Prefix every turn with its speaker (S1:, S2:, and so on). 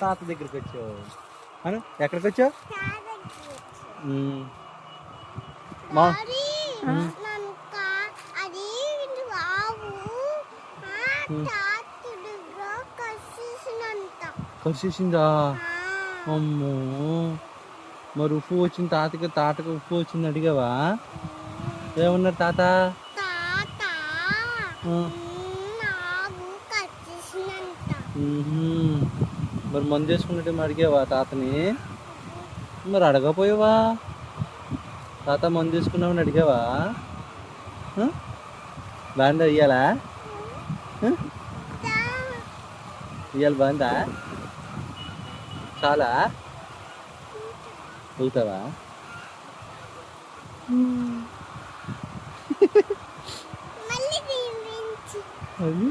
S1: తాత దగ్గరికి వచ్చావు అను ఎక్కడికి వచ్చావు మా కరిసేసిందా అమ్మో మరి ఉప్పు వచ్చింది తాతకి ఉప్పు వచ్చింది అడిగావా ఏమన్నారు తాత మరి మందు వేసుకున్నట్టు అడిగావా తాతని మరి అడగపోయావా తాత మందు తీసుకున్నామని అడిగావా బాగుందా ఇయ్యాలా ఇయ్యాలి బాగుందా చాలా అవుతావా అది